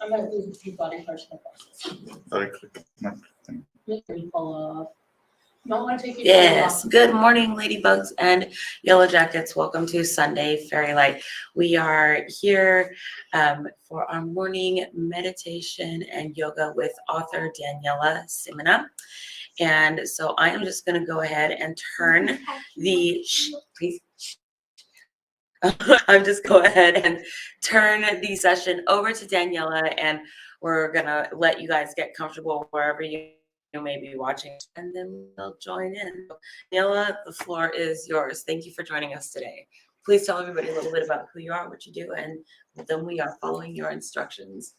I'm going to do the body personal process. Sorry, click my thing. Yes. Good morning, ladybugs and yellow jackets. Welcome to Sunday Fairylight. We are here for our morning meditation and yoga with author Daniela Simina. And so I am just going to go ahead and turn the please. I'm just go ahead and turn the session over to Daniela, and we're gonna let you guys get comfortable wherever you may be watching, and then we'll join in. Daniela, the floor is yours. Thank you for joining us today. Please tell everybody a little bit about who you are, what you do, and then we are following your instructions.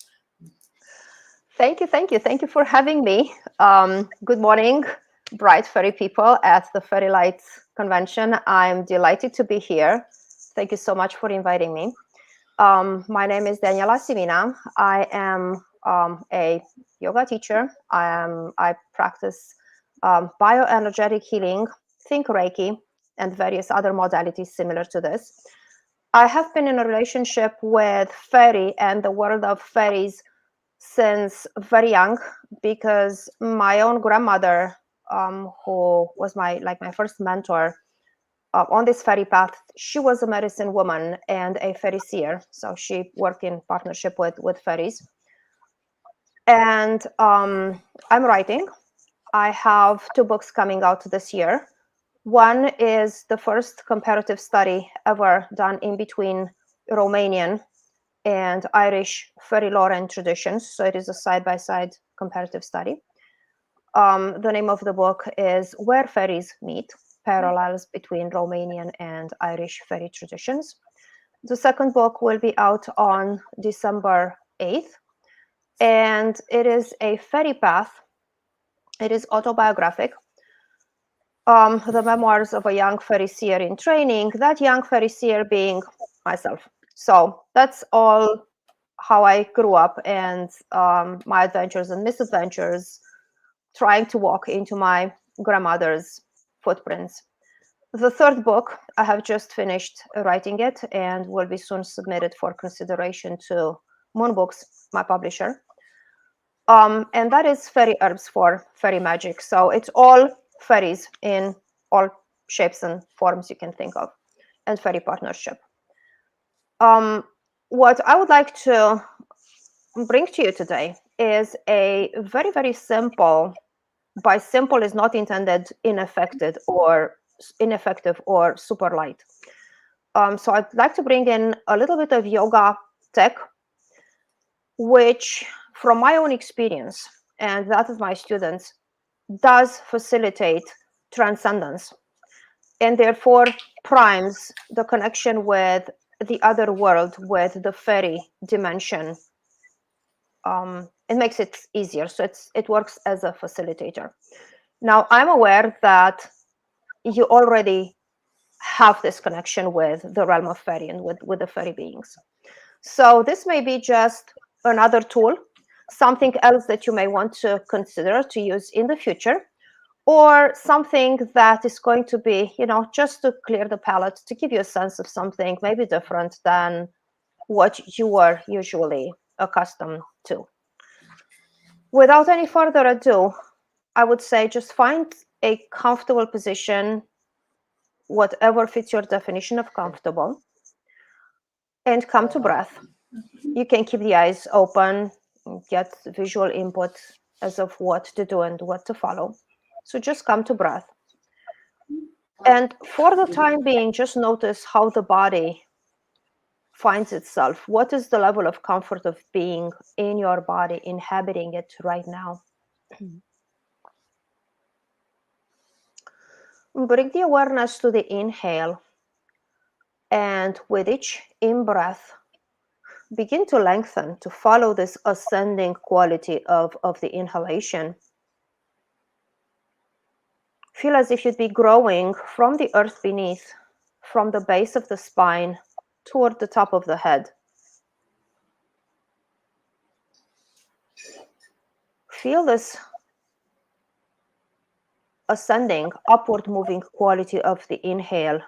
Thank you for having me. Good morning, bright fairy people at the Fairylight Convention. I'm delighted to be here. Thank you so much for inviting me. My name is Daniela Simina. I am a yoga teacher. I practice bioenergetic healing, think Reiki, and various other modalities similar to this. I have been in a relationship with fairy and the world of fairies since very young, because my own grandmother, who was my first mentor on this fairy path, she was a medicine woman and a fairy seer. So she worked in partnership with fairies. And I'm writing. I have 2 books coming out this year. One is the first comparative study ever done in between Romanian and Irish fairy lore and traditions. So it is a side-by-side comparative study. The name of the book is Where Fairies Meet: Parallels Between Romanian and Irish Fairy Traditions. The second book will be out on December 8th, and it is a fairy path. It is autobiographic. The memoirs of a young fairy seer in training, that young fairy seer being myself. So that's all how I grew up, and my adventures and misadventures, trying to walk into my grandmother's footprints. The third book, I have just finished writing it and will be soon submitted for consideration to Moon Books, my publisher. And that is Fairy Herbs for Fairy Magic. So it's all fairies in all shapes and forms you can think of, and fairy partnership. What I would like to bring to you today is a very, very simple, by simple is not intended ineffective or super light. So I'd like to bring in a little bit of yoga tech, which from my own experience and that of my students does facilitate transcendence, and therefore primes the connection with the other world, with the fairy dimension. It makes it easier. So it works as a facilitator. Now, I'm aware that you already have this connection with the realm of fairy and with the fairy beings. So this may be just another tool, something else that you may want to consider to use in the future, or something that is going to be, just to clear the palette, to give you a sense of something maybe different than what you were usually accustomed to. Without any further ado, I would say just find a comfortable position, whatever fits your definition of comfortable, and come to breath. You can keep the eyes open, get visual input as of what to do and what to follow. So just come to breath. And for the time being, just notice how the body finds itself. What is the level of comfort of being in your body, inhabiting it right now? Bring the awareness to the inhale, and with each in-breath, begin to lengthen, to follow this ascending quality of the inhalation. Feel as if you'd be growing from the earth beneath, from the base of the spine toward the top of the head. Feel this ascending, upward moving quality of the inhale,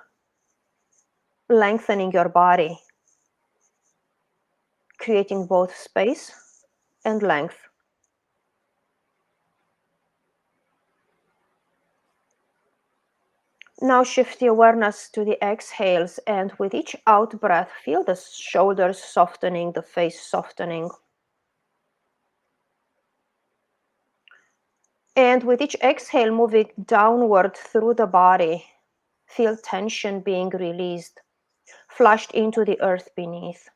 lengthening your body, creating both space and length. Now shift the awareness to the exhales, and with each out breath, feel the shoulders softening, the face softening. And with each exhale, moving downward through the body, feel tension being released, flushed into the earth beneath.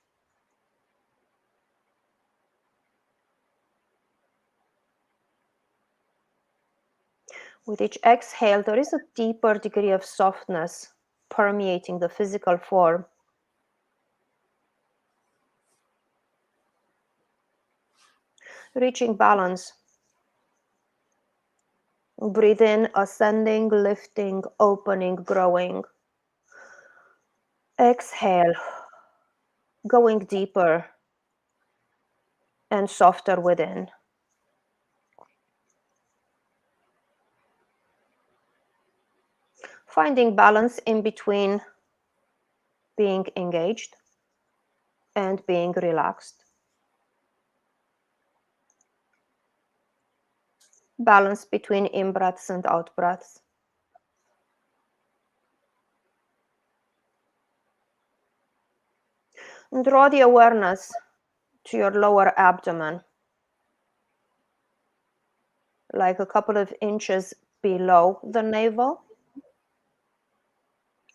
With each exhale, there is a deeper degree of softness permeating the physical form. Reaching balance. Breathe in, ascending, lifting, opening, growing. Exhale, going deeper and softer within. Finding balance in between being engaged and being relaxed. Balance between in-breaths and out-breaths. And draw the awareness to your lower abdomen, like a couple of inches below the navel.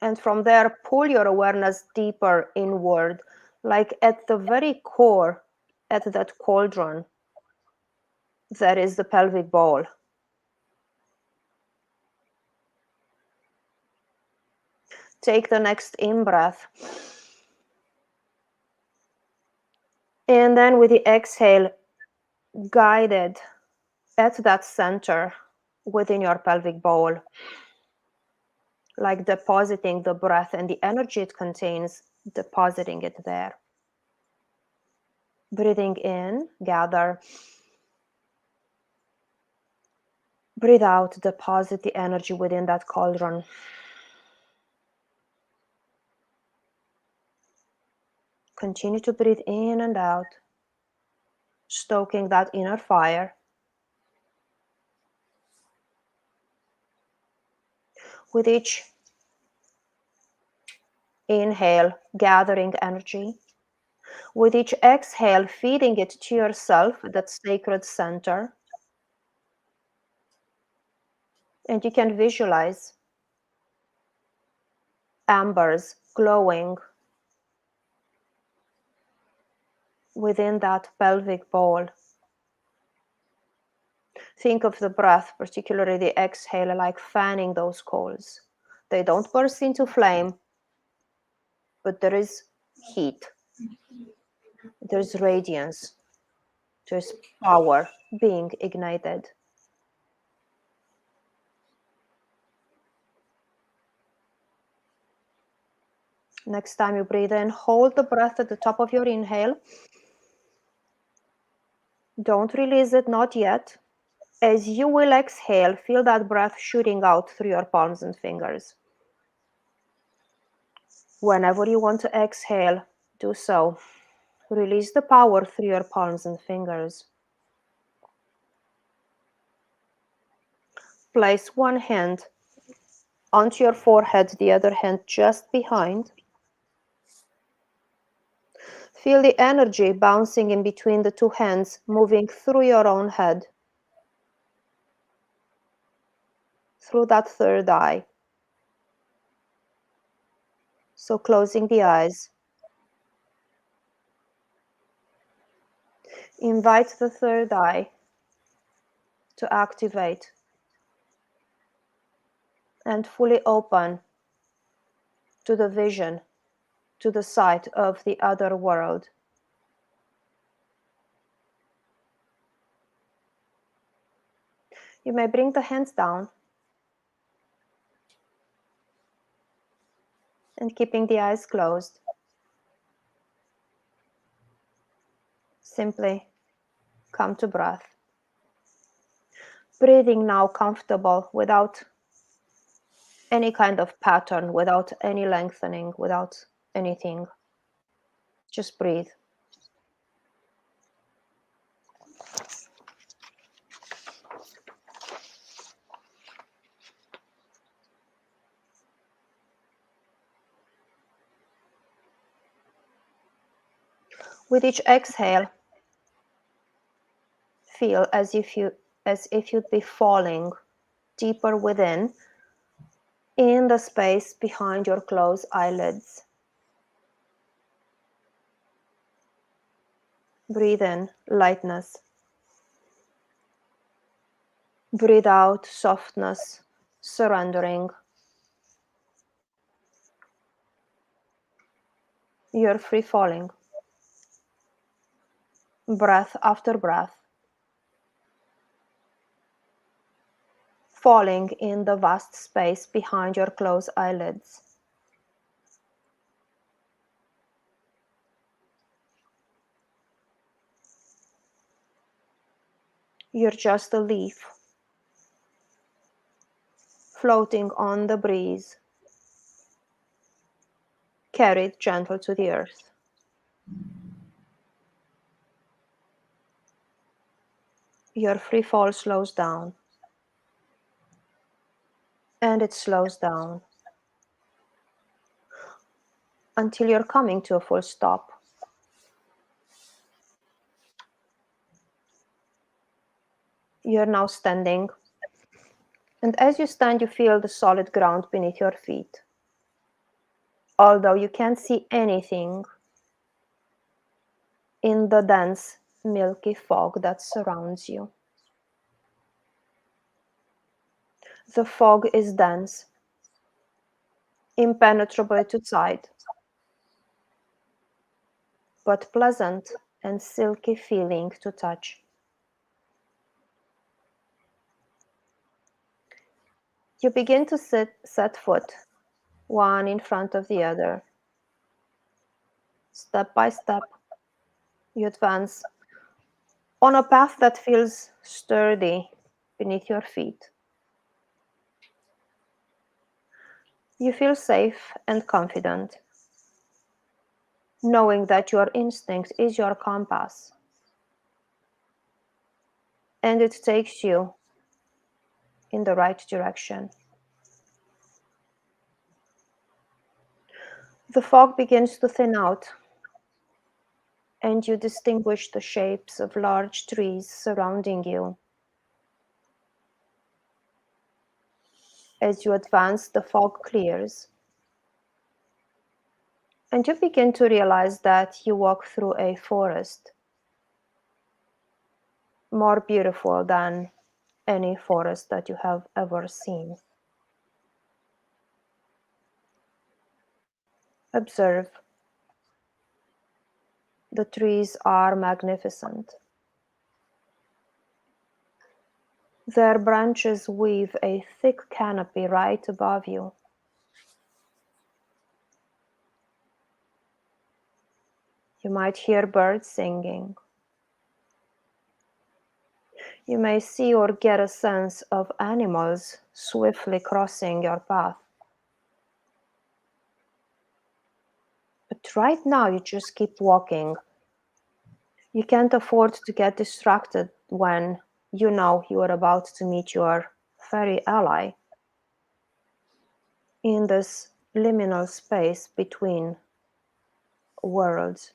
And from there, pull your awareness deeper inward, like at the very core, at that cauldron, that is the pelvic bowl. Take the next in-breath. And then with the exhale, guided at that center within your pelvic bowl, like depositing the breath and the energy it contains, depositing it there. Breathing in, gather. Breathe out, deposit the energy within that cauldron. Continue to breathe in and out, stoking that inner fire. With each inhale, gathering energy. With each exhale, feeding it to yourself, that sacred center. And you can visualize ambers glowing within that pelvic bowl. Think of the breath, particularly the exhale, like fanning those coals. They don't burst into flame, but there is heat. There's radiance. There's power being ignited. Next time you breathe in, hold the breath at the top of your inhale. Don't release it, not yet. As you will exhale, feel that breath shooting out through your palms and fingers. Whenever you want to exhale, do so. Release the power through your palms and fingers. Place one hand onto your forehead, the other hand just behind. Feel the energy bouncing in between the two hands, moving through your own head, through that third eye. So closing the eyes. Invite the third eye to activate and fully open to the vision, to the sight of the other world. You may bring the hands down and keeping the eyes closed. Simply come to breath. Breathing now comfortable without any kind of pattern, without any lengthening, without anything. Just breathe. With each exhale, feel as if you'd be falling deeper within, in the space behind your closed eyelids. Breathe in lightness. Breathe out softness, surrendering. You're free falling. Breath after breath. Falling in the vast space behind your closed eyelids. You're just a leaf, floating on the breeze, carried gentle to the earth. Your free fall slows down, and it slows down until you're coming to a full stop. You're now standing, and as you stand, you feel the solid ground beneath your feet. Although you can't see anything in the dense, milky fog that surrounds you. The fog is dense, impenetrable to sight, but pleasant and silky feeling to touch. You begin to set foot, one in front of the other. Step by step, you advance on a path that feels sturdy beneath your feet. You feel safe and confident, knowing that your instinct is your compass, and it takes you in the right direction. The fog begins to thin out, and you distinguish the shapes of large trees surrounding you. As you advance, the fog clears, and you begin to realize that you walk through a forest, more beautiful than any forest that you have ever seen. Observe. The trees are magnificent. Their branches weave a thick canopy right above you. You might hear birds singing. You may see or get a sense of animals swiftly crossing your path. But right now, you just keep walking. You can't afford to get distracted when you know you are about to meet your fairy ally in this liminal space between worlds.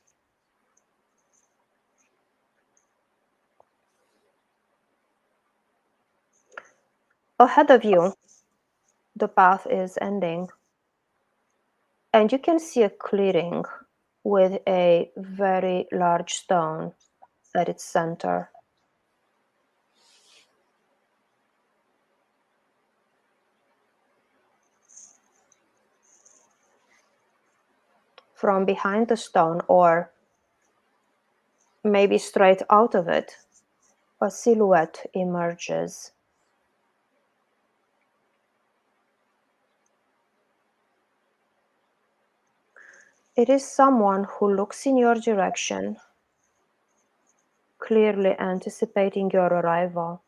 Ahead of you, the path is ending, and you can see a clearing with a very large stone at its center. From behind the stone, or maybe straight out of it, a silhouette emerges. It is someone who looks in your direction, clearly anticipating your arrival.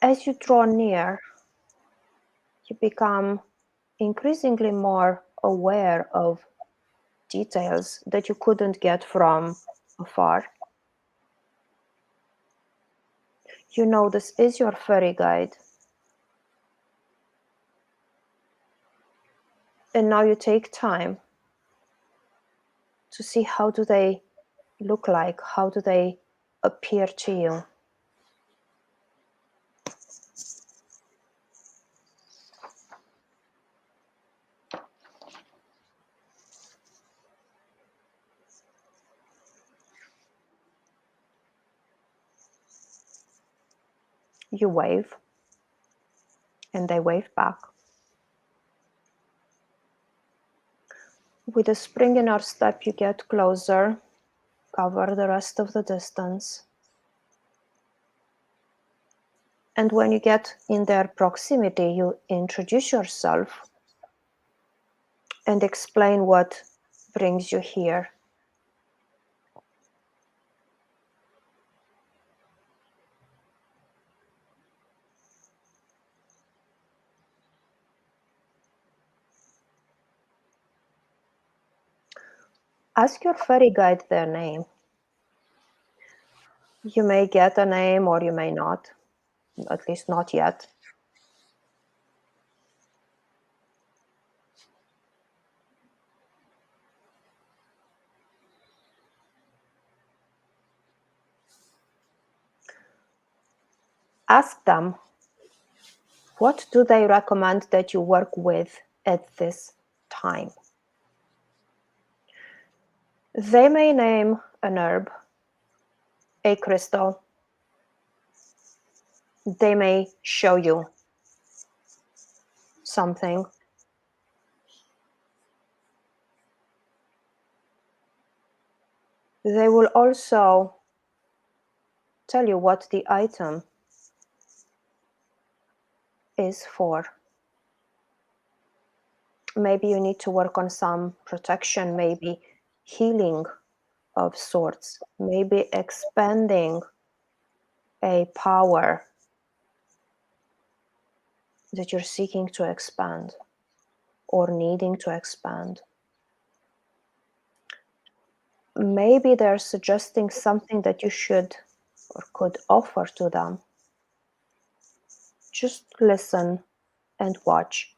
As you draw near, you become increasingly more aware of details that you couldn't get from afar. You know this is your fairy guide. And now you take time to see how do they look like, how do they appear to you. You wave, and they wave back. With a spring in our step, you get closer, cover the rest of the distance. And when you get in their proximity, you introduce yourself and explain what brings you here. Ask your fairy guide their name. You may get a name or you may not, at least not yet. Ask them, what do they recommend that you work with at this time? They may name an herb, a crystal. They may show you something. They will also tell you what the item is for. Maybe you need to work on some protection, maybe healing of sorts, maybe expanding a power that you're seeking to expand or needing to expand. Maybe they're suggesting something that you should or could offer to them. Just listen and watch.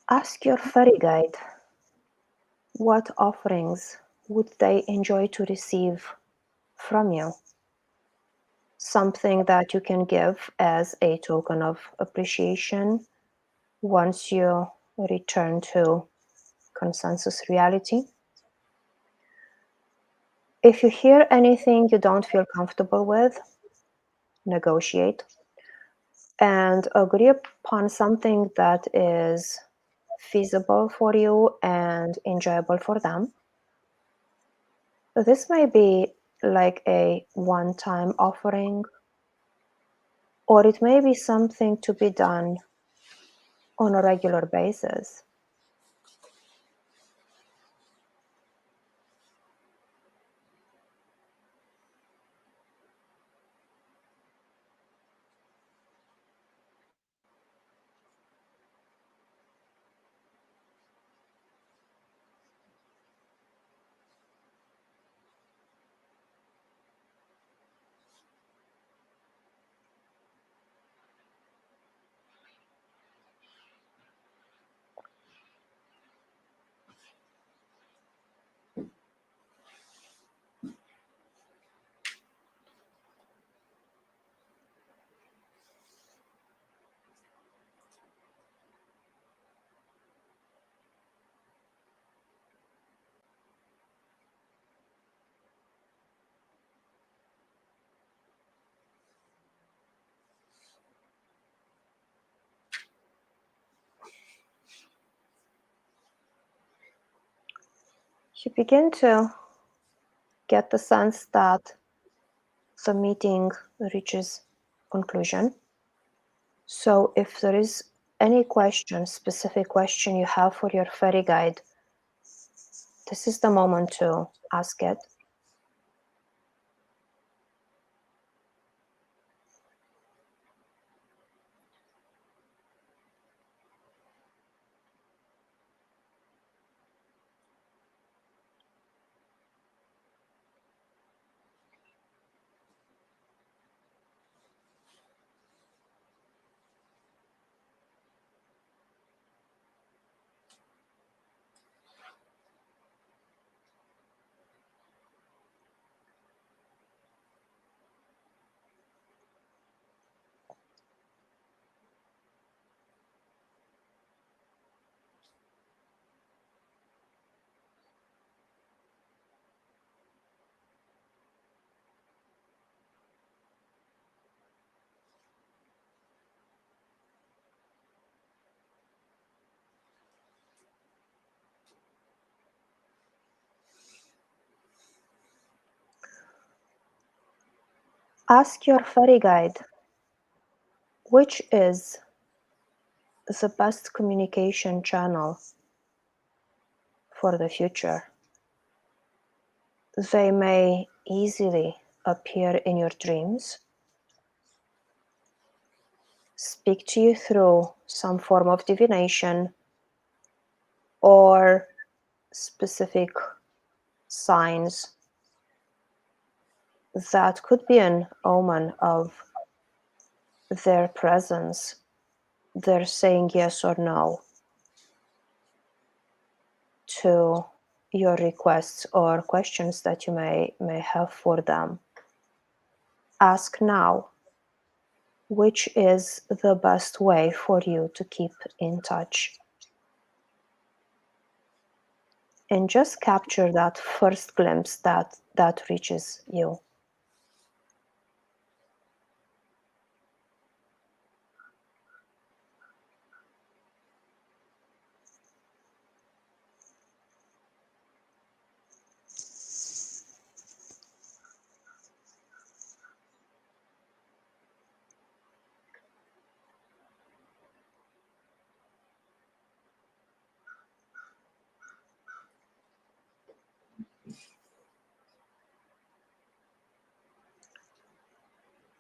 Ask your fairy guide what offerings would they enjoy to receive from you. Something that you can give as a token of appreciation once you return to consensus reality. If you hear anything you don't feel comfortable with, negotiate and agree upon something that is feasible for you and enjoyable for them. This may be like a one-time offering, or it may be something to be done on a regular basis. You begin to get the sense that the meeting reaches conclusion. So if there is any question, specific question you have for your fairy guide, this is the moment to ask it. Ask your fairy guide, which is the best communication channel for the future? They may easily appear in your dreams, speak to you through some form of divination or specific signs that could be an omen of their presence. They're saying yes or no to your requests or questions that you may have for them. Ask now, which is the best way for you to keep in touch? And just capture that first glimpse that reaches you.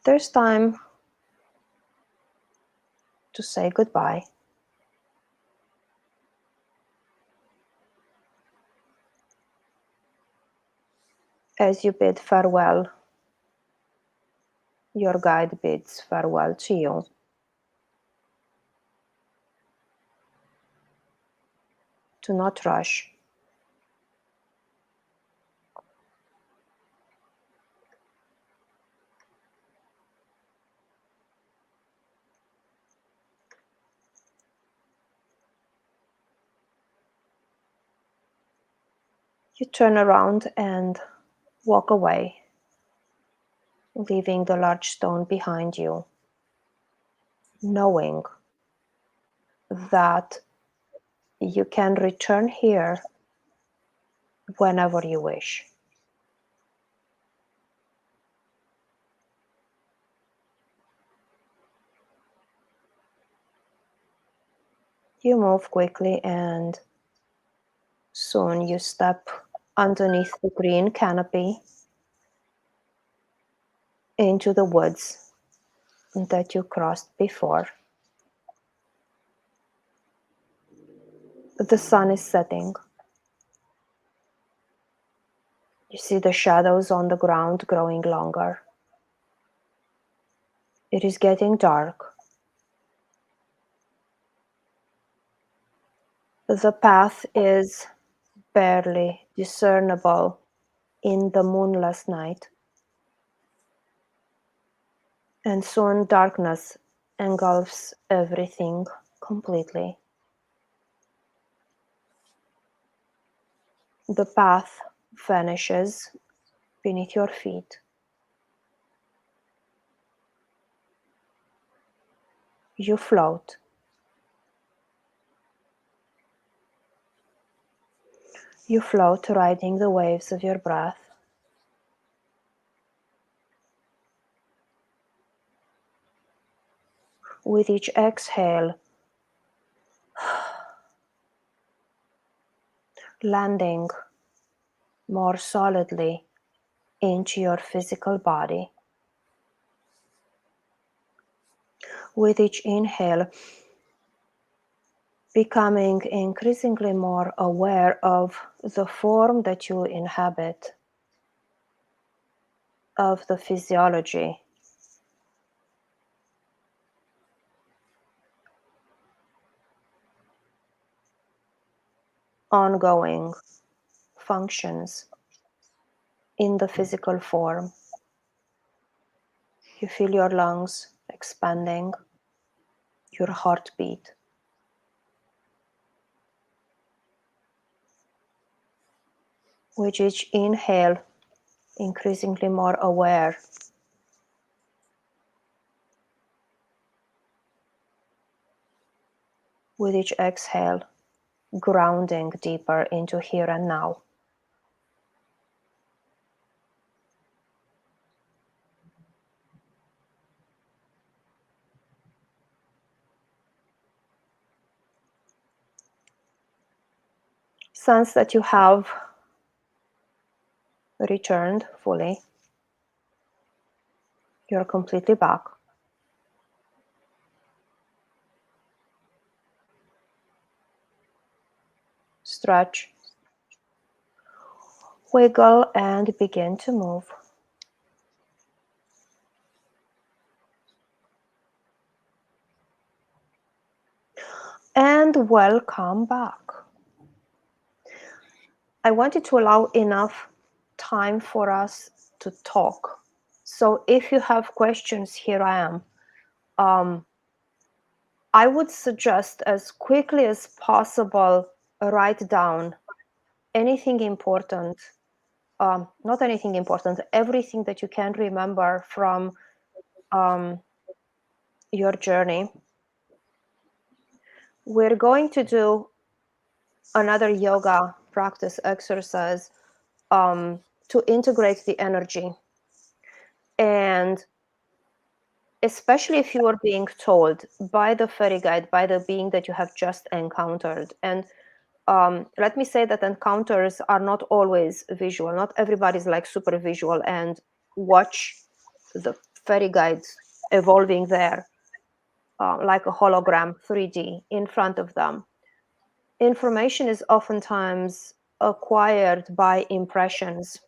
There's time to say goodbye. As you bid farewell, your guide bids farewell to you. to not rush. You turn around and walk away, leaving the large stone behind you, knowing that you can return here whenever you wish. You move quickly and soon you step underneath the green canopy into the woods that you crossed before. The sun is setting. You see the shadows on the ground growing longer. It is getting dark. The path is barely discernible in the moonless night. And soon darkness engulfs everything completely. The path vanishes beneath your feet. You float. You float, riding the waves of your breath. With each exhale, landing more solidly into your physical body. With each inhale, becoming increasingly more aware of the form that you inhabit, of the physiology. Ongoing functions in the physical form. You feel your lungs expanding, your heartbeat. With each inhale, increasingly more aware. With each exhale, grounding deeper into here and now. Sense that you have returned fully. You're completely back. Stretch, wiggle, and begin to move. And welcome back. I wanted to allow enough time for us to talk. So if you have questions, here I am. I would suggest as quickly as possible, write down anything important, not anything important, everything that you can remember from your journey. We're going to do another yoga practice exercise to integrate the energy. And especially if you are being told by the fairy guide, by the being that you have just encountered. And let me say that encounters are not always visual. Not everybody's like super visual and watch the fairy guides evolving there like a hologram 3D in front of them. Information is oftentimes acquired by impressions.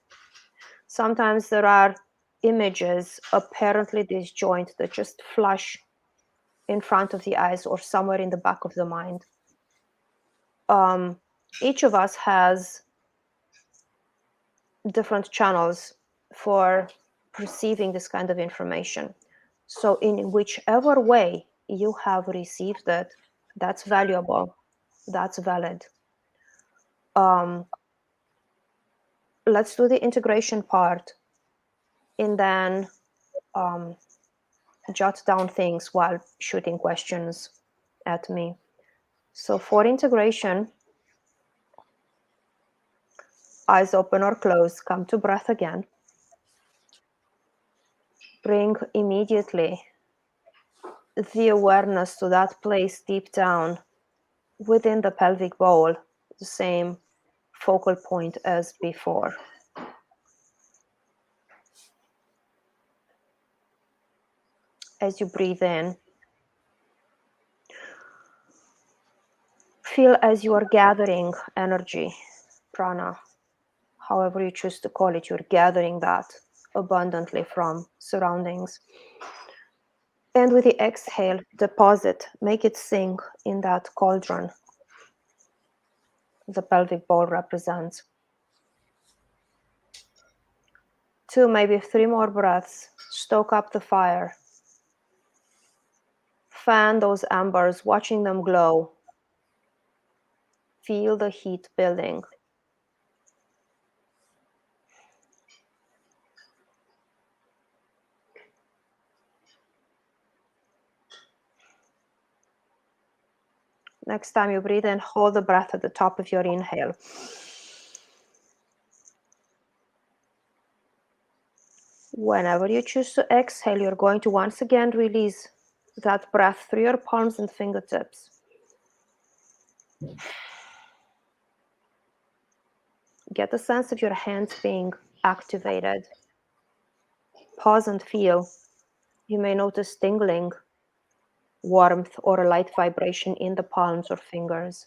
Sometimes there are images apparently disjoint that just flash in front of the eyes or somewhere in the back of the mind. Each of us has different channels for perceiving this kind of information. So in whichever way you have received it, that's valuable, that's valid. Let's do the integration part, and then jot down things while shooting questions at me. So for integration, eyes open or closed, come to breath again. Bring immediately the awareness to that place deep down within the pelvic bowl, the same focal point as before. As you breathe in, feel as you are gathering energy, prana, however you choose to call it, you're gathering that abundantly from surroundings. And with the exhale, deposit, make it sink in that cauldron the pelvic bowl represents. 2, maybe 3 more breaths. Stoke up the fire. Fan those embers, watching them glow. Feel the heat building. Next time you breathe in, hold the breath at the top of your inhale. Whenever you choose to exhale, you're going to once again release that breath through your palms and fingertips. Get a sense of your hands being activated. Pause and feel. You may notice tingling, warmth, or a light vibration in the palms or fingers.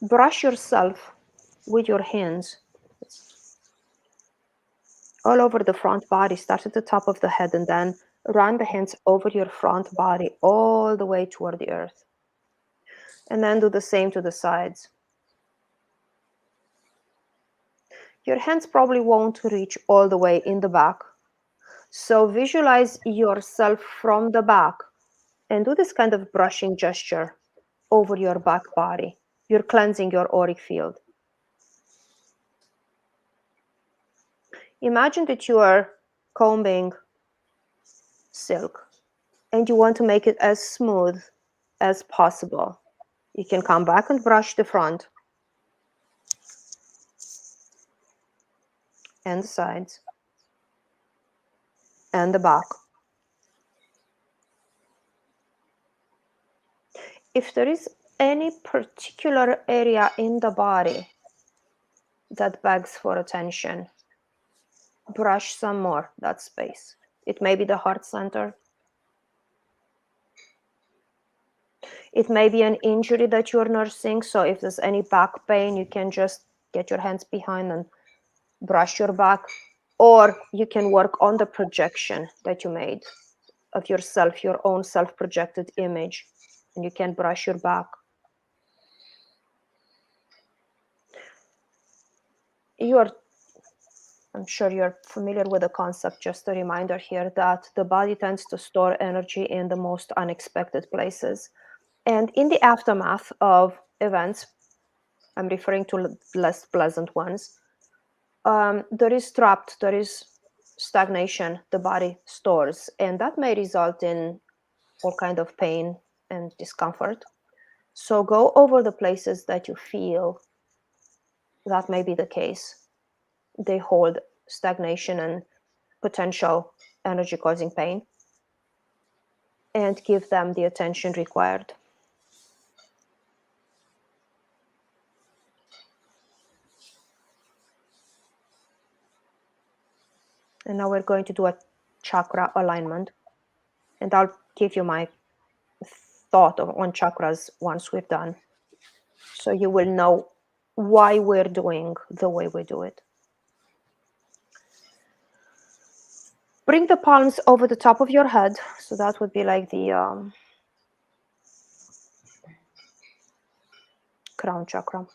Brush yourself with your hands all over the front body. Start at the top of the head and then run the hands over your front body all the way toward the earth. And then do the same to the sides. Your hands probably won't reach all the way in the back. So visualize yourself from the back and do this kind of brushing gesture over your back body. You're cleansing your auric field. Imagine that you are combing silk and you want to make it as smooth as possible. You can come back and brush the front and the sides and the back. If there is any particular area in the body that begs for attention, brush some more that space. It may be the heart center. It may be an injury that you're nursing. So if there's any back pain, you can just get your hands behind and brush your back. Or you can work on the projection that you made of yourself, your own self-projected image, and you can brush your back. I'm sure you're familiar with the concept. Just a reminder here that the body tends to store energy in the most unexpected places. And in the aftermath of events, I'm referring to less pleasant ones, there is stagnation the body stores, and that may result in all kind of pain and discomfort. So go over the places that you feel that may be the case. They hold stagnation and potential energy causing pain, and give them the attention required. And now we're going to do a chakra alignment, and I'll give you my thought on chakras once we're done, so you will know why we're doing the way we do it. Bring the palms over the top of your head, so that would be like the crown chakra.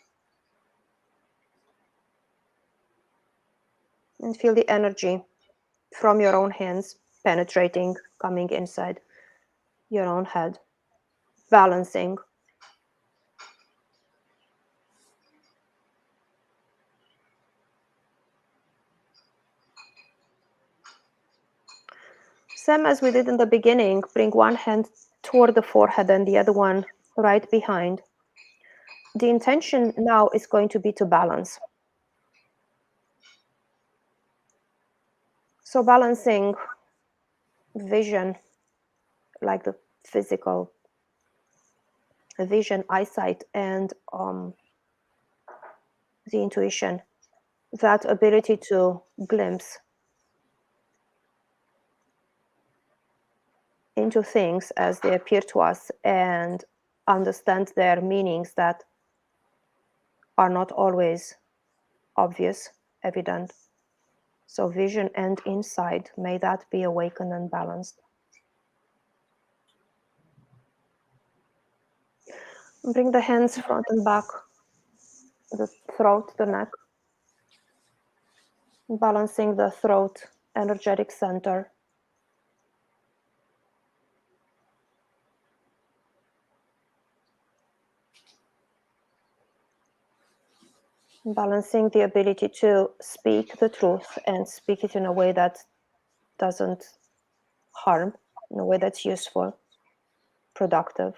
And feel the energy from your own hands penetrating, coming inside your own head, balancing. Same as we did in the beginning, bring one hand toward the forehead and the other one right behind. The intention now is going to be to balance. So balancing vision, like the physical vision, eyesight, and the intuition, that ability to glimpse into things as they appear to us and understand their meanings that are not always obvious, evident. So vision and insight, may that be awakened and balanced. Bring the hands front and back, the throat, the neck, balancing the throat, energetic center. Balancing the ability to speak the truth and speak it in a way that doesn't harm, in a way that's useful, productive.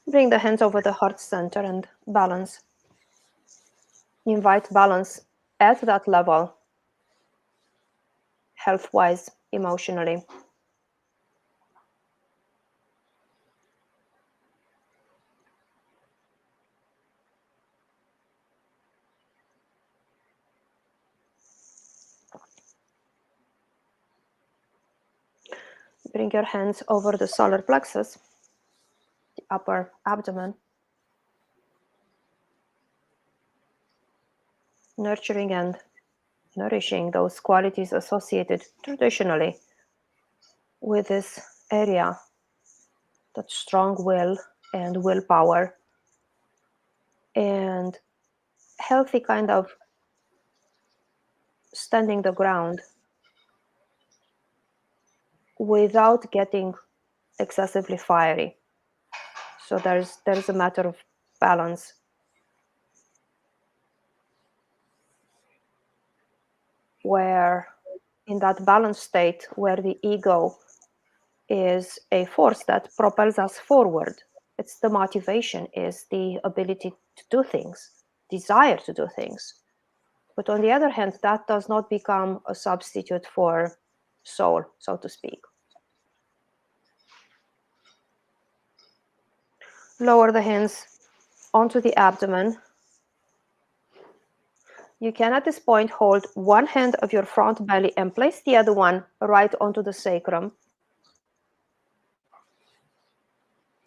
Bring the hands over the heart center and balance. Invite balance at that level, health-wise, emotionally. Bring your hands over the solar plexus, the upper abdomen, nurturing and nourishing those qualities associated traditionally with this area, that strong will and willpower and healthy kind of standing the ground without getting excessively fiery. So there's a matter of balance. Where in that balanced state, where the ego is a force that propels us forward, it's the motivation, is the ability to do things, desire to do things. But on the other hand, that does not become a substitute for soul, so to speak. Lower the hands onto the abdomen. You can at this point hold one hand of your front belly and place the other one right onto the sacrum,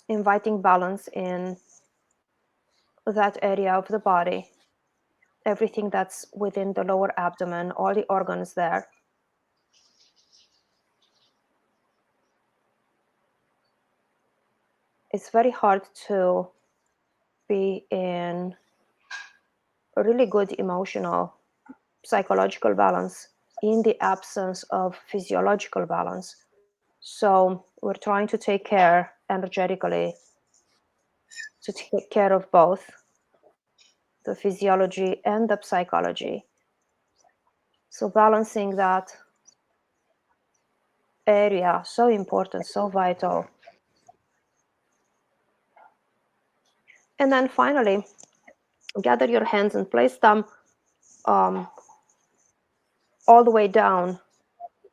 inviting balance in that area of the body, everything that's within the lower abdomen, all the organs there. It's very hard to be in a really good emotional, psychological balance in the absence of physiological balance. So we're trying to take care energetically, to take care of both the physiology and the psychology. So balancing that area, so important, so vital. And then finally, gather your hands and place them all the way down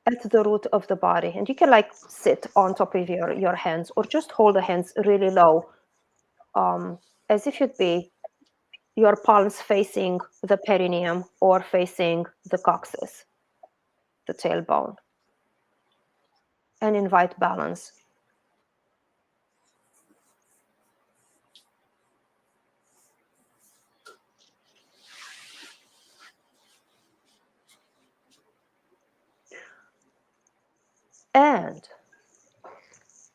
at the root of the body. And you can like sit on top of your hands or just hold the hands really low, as if you'd be your palms facing the perineum or facing the coccyx, the tailbone. And invite balance. hand.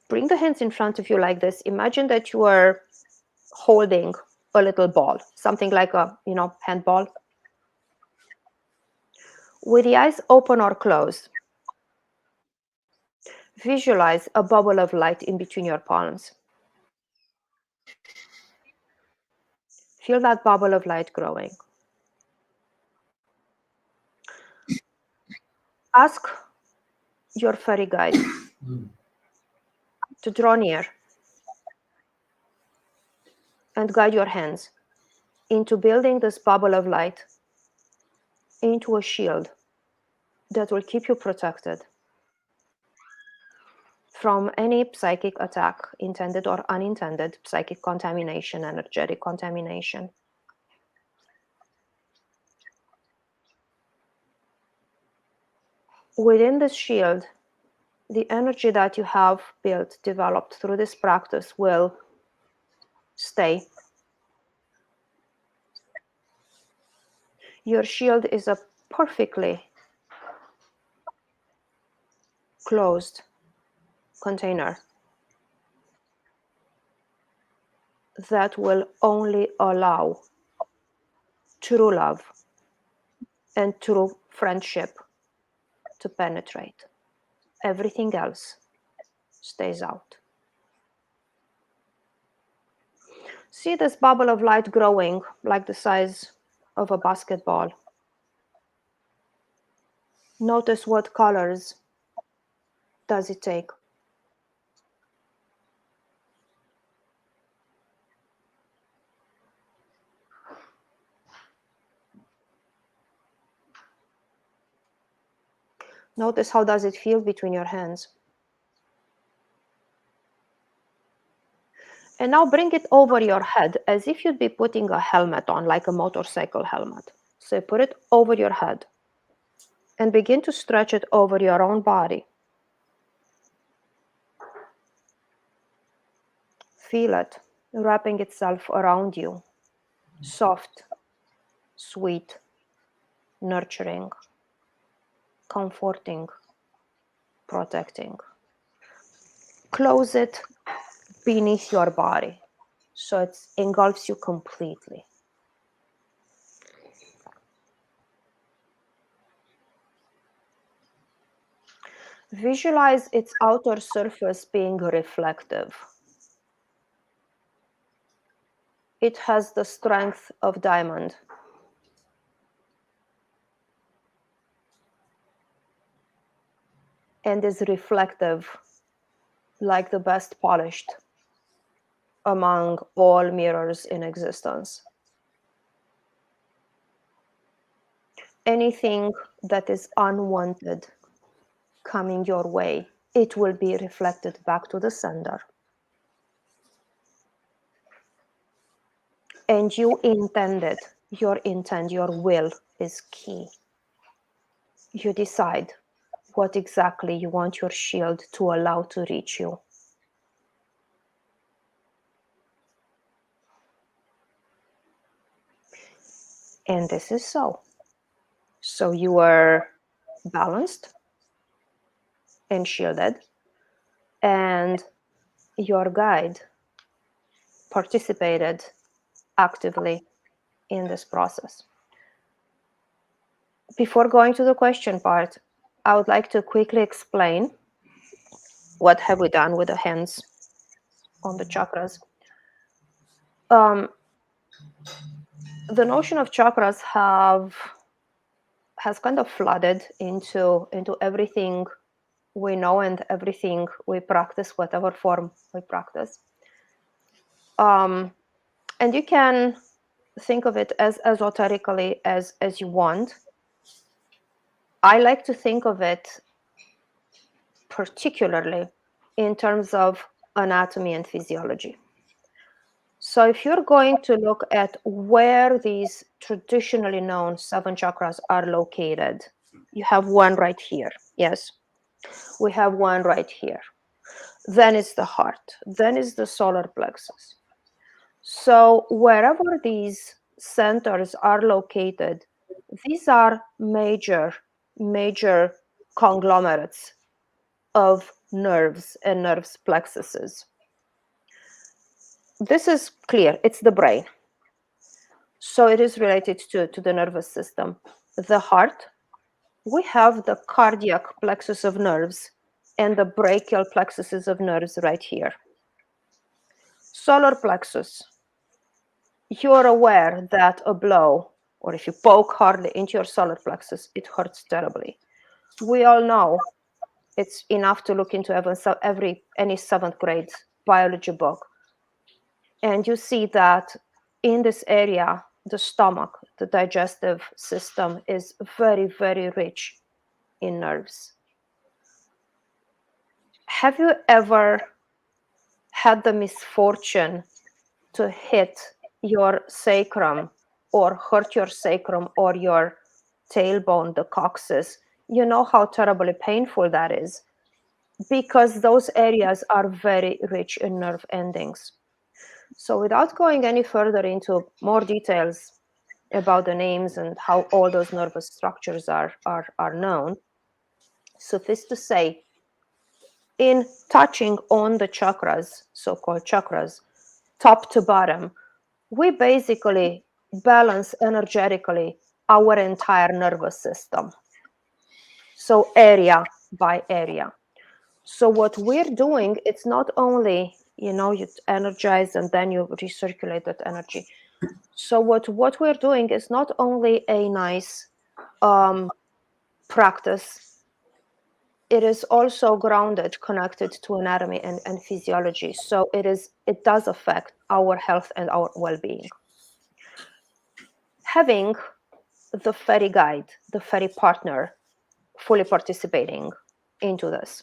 Bring the hands in front of you like this. Imagine that you are holding a little ball, something like a, handball. With the eyes open or closed, visualize a bubble of light in between your palms. Feel that bubble of light growing. Ask your fairy guide to draw near and guide your hands into building this bubble of light into a shield that will keep you protected from any psychic attack, intended or unintended, psychic contamination, energetic contamination. Within this shield, the energy that you have built, developed through this practice will stay. Your shield is a perfectly closed container that will only allow true love and true friendship to penetrate. Everything else stays out. See this bubble of light growing like the size of a basketball. Notice what colors does it take. Notice how does it feel between your hands. And now bring it over your head as if you'd be putting a helmet on, like a motorcycle helmet. So put it over your head and begin to stretch it over your own body. Feel it wrapping itself around you. Soft, sweet, nurturing, comforting, protecting. Close it beneath your body so it engulfs you completely. Visualize its outer surface being reflective. It has the strength of diamond. And is reflective like the best polished among all mirrors in existence. Anything that is unwanted coming your way, it will be reflected back to the sender. And you intended, your intent, your will is key. You decide what exactly you want your shield to allow to reach you. And this is so. So you are balanced and shielded, and your guide participated actively in this process. Before going to the question part, I would like to quickly explain what have we done with the hands on the chakras. The notion of chakras has kind of flooded into everything we know and everything we practice, whatever form we practice. And you can think of it as esoterically as you want. I like to think of it particularly in terms of anatomy and physiology. So if you're going to look at where these traditionally known 7 chakras are located, you have one right here. Yes, we have one right here. Then it's the heart. Then is the solar plexus. So wherever these centers are located, these are major conglomerates of nerves and nerves plexuses. This is clear, it's the brain. So it is related to the nervous system. The heart, we have the cardiac plexus of nerves and the brachial plexuses of nerves right here. Solar plexus, you're aware that a blow, or if you poke hardly into your solar plexus, it hurts terribly. We all know it's enough to look into any 7th grade biology book. And you see that in this area, the stomach, the digestive system is very, very rich in nerves. Have you ever had the misfortune to hit your sacrum or hurt your sacrum or your tailbone, the coccyx? You know how terribly painful that is, because those areas are very rich in nerve endings. So without going any further into more details about the names and how all those nervous structures are known, suffice to say, in touching on the chakras, so-called chakras, top to bottom, we basically balance energetically our entire nervous system. So area by area. So what we're doing, it's not only, you energize and then you recirculate that energy. So what we're doing is not only a nice practice, it is also grounded, connected to anatomy and physiology. So it does affect our health and our well-being. Having the fairy guide, the fairy partner, fully participating into this.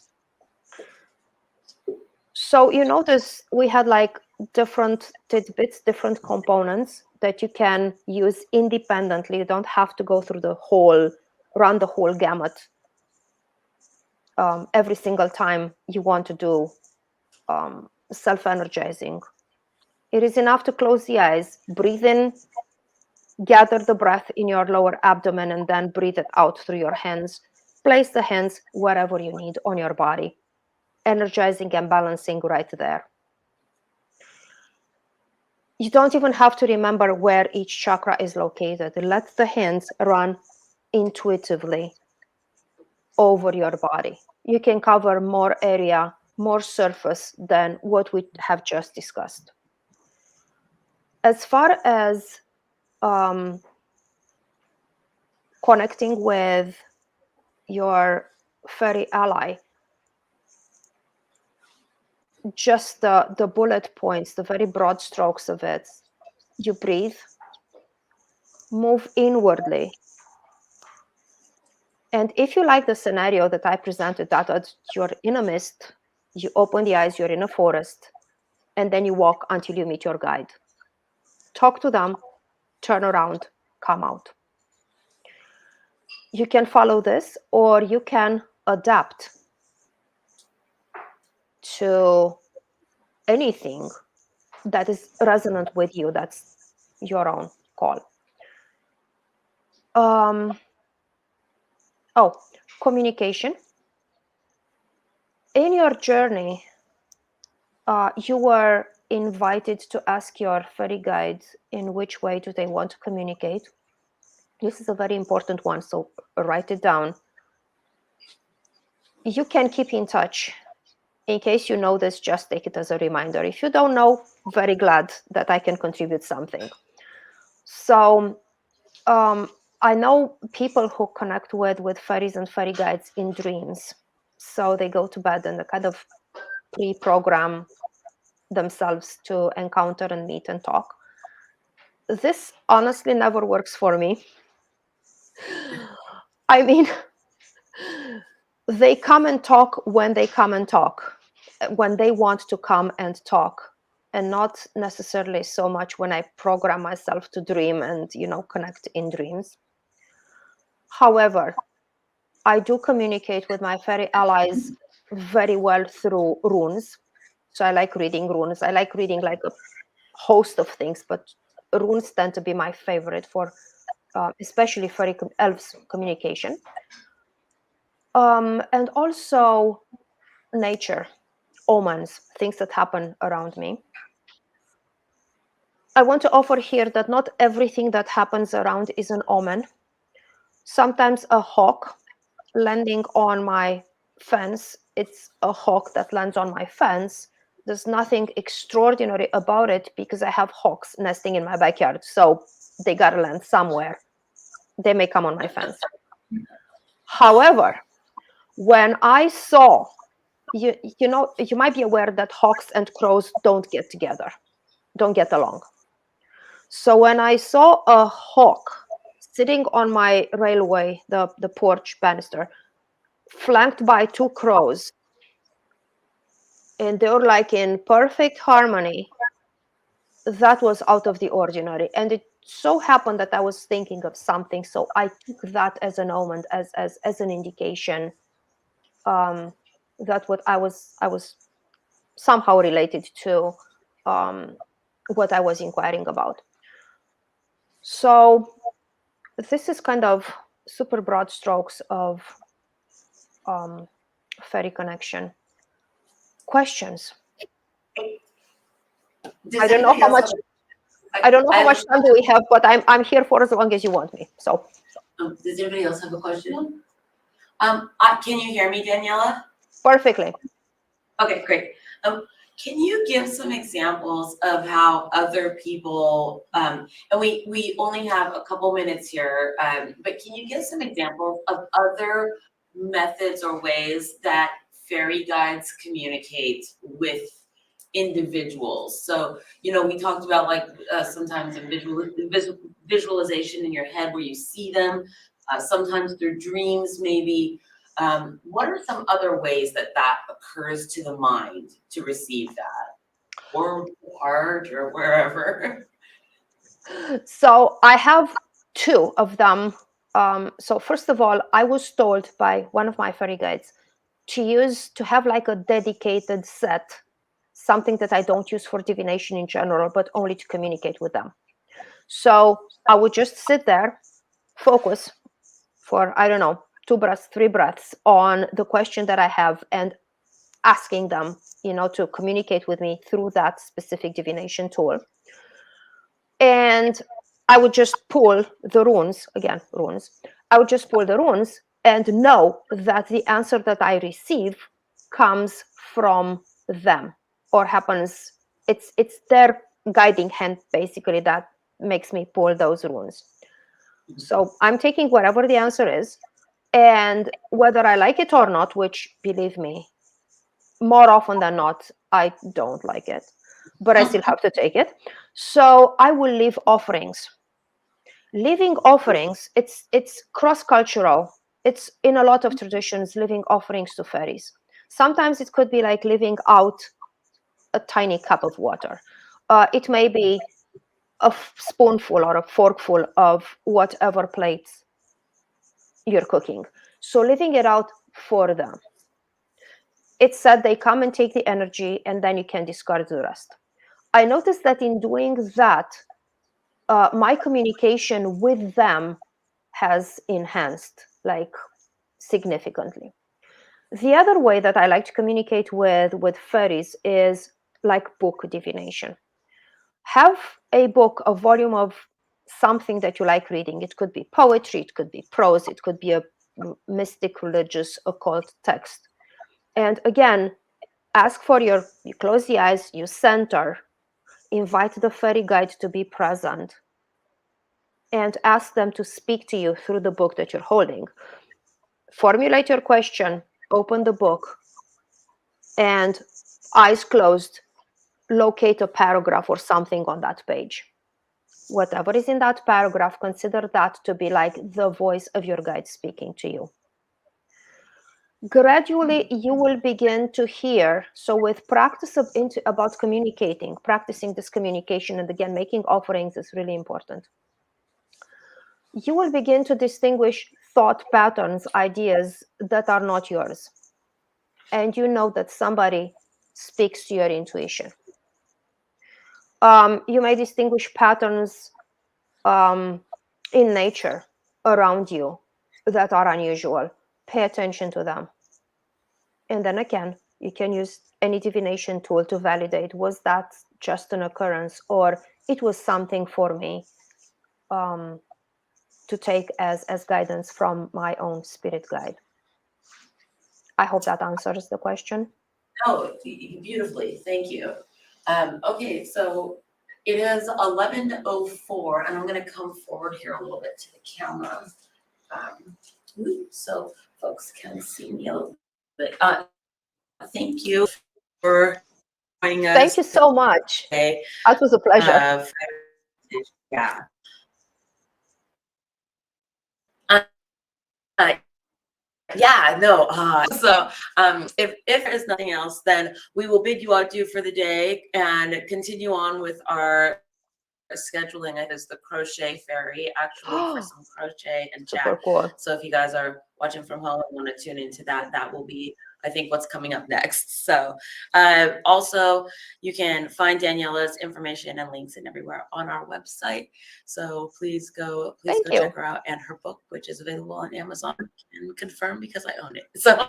So you notice we had like different tidbits, different components that you can use independently. You don't have to go through run the whole gamut every single time you want to do self-energizing. It is enough to close the eyes, breathe in, gather the breath in your lower abdomen, and then breathe it out through your hands. Place the hands wherever you need on your body, energizing and balancing right there. You don't even have to remember where each chakra is located. Let the hands run intuitively over your body. You can cover more area, more surface than what we have just discussed. As far as connecting with your fairy ally, just the bullet points, the very broad strokes of it. You breathe, move inwardly. And if you like the scenario that I presented, that you're in a mist, you open the eyes, you're in a forest, and then you walk until you meet your guide. Talk to them, turn around, come out. You can follow this, or you can adapt to anything that is resonant with you. That's your own call. Communication. In your journey, you were invited to ask your fairy guides in which way do they want to communicate. This is a very important one, so write it down. You can keep in touch. In case you know this, just take it as a reminder. If you don't know, very glad that I can contribute something. So I know people who connect with fairies and fairy guides in dreams. So they go to bed and they kind of pre-program themselves to encounter and meet and talk. This honestly never works for me. I mean, they come and talk when they come and talk, when they want to come and talk, and not necessarily so much when I program myself to dream and, connect in dreams. However, I do communicate with my fairy allies very well through runes. So I like reading runes. I like reading like a host of things, but runes tend to be my favorite for especially fairy elves communication. And also nature, omens, things that happen around me, I want to offer here that not everything that happens around is an omen. Sometimes a hawk landing on my fence, it's a hawk that lands on my fence. There's nothing extraordinary about it because I have hawks nesting in my backyard, so they gotta land somewhere. They may come on my fence. However, when I saw, you know, you might be aware that hawks and crows don't get together, don't get along. So when I saw a hawk sitting on my railway, the porch banister, flanked by two crows, and they were like in perfect harmony, that was out of the ordinary. And it so happened that I was thinking of something, so I took that as an omen, as an indication that what I was somehow related to what I was inquiring about. So this is kind of super broad strokes of fairy connection. Questions? I don't know how much. I don't know how much time do we have, but I'm here for as long as you want me. So. Does anybody else have a question? Can you hear me, Daniela? Perfectly. Okay, great. Can you give some examples of how other people, and we only have a couple minutes here, but can you give some examples of other methods or ways that fairy guides communicate with individuals? So, you know, we talked about like sometimes a visualization in your head where you see them, sometimes through dreams maybe. What are some other ways that occurs to the mind to receive that, or art, or wherever? So I have two of them. So first of all, I was told by one of my fairy guides to have like a dedicated set, something that I don't use for divination in general, but only to communicate with them. So I would just sit there, focus for, I don't know, 2 breaths, 3 breaths on the question that I have and asking them, you know, to communicate with me through that specific divination tool. And I would just pull the runes, again, runes. I would just pull the runes and know that the answer that I receive comes from them or happens, it's their guiding hand basically that makes me pull those runes. So I'm taking whatever the answer is, and whether I like it or not, which believe me, more often than not, I don't like it, but I still have to take it. So I will leave offerings. Leaving offerings, it's cross-cultural. It's in a lot of traditions, leaving offerings to fairies. Sometimes it could be like leaving out a tiny cup of water. It may be a spoonful or a forkful of whatever plates you're cooking. So leaving it out for them. It's said they come and take the energy and then you can discard the rest. I noticed that in doing that, my communication with them has enhanced like significantly. The other way that I like to communicate with fairies is like book divination. Have a book, a volume of something that you like reading. It could be poetry, it could be prose, it could be a mystic, religious, occult text. And again, ask for you close the eyes, you center, invite the fairy guide to be present, and ask them to speak to you through the book that you're holding. Formulate your question, open the book, and eyes closed, locate a paragraph or something on that page. Whatever is in that paragraph, consider that to be like the voice of your guide speaking to you. Gradually, you will begin to hear. So with practice about communicating, practicing this communication, and again, making offerings is really important. You will begin to distinguish thought patterns, ideas that are not yours. And you know that somebody speaks to your intuition. You may distinguish patterns in nature around you that are unusual. Pay attention to them. And then again, You can use any divination tool to validate, was that just an occurrence, or it was something for me to take as guidance from my own spirit guide. I hope that answers the question. Oh, beautifully, thank you. Okay, so it is 11:04, and I'm gonna come forward here a little bit to the camera. So folks can see me a little bit. Thank you for joining us. Thank you so much. Today. That was a pleasure. Yeah. Yeah, no. So if there's nothing else, then we will bid you adieu for the day and continue on with our scheduling. It is the crochet fairy, actually, for some crochet and chat. Super cool. So if you guys are watching from home and want to tune into that, that will be, I think, what's coming up next. So also, you can find Daniela's information and links and everywhere on our website. So please go check her out, and her book, which is available on Amazon, and confirm because I own it. So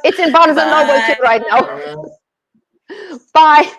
it's in Barnes and Noble too right now. Bye.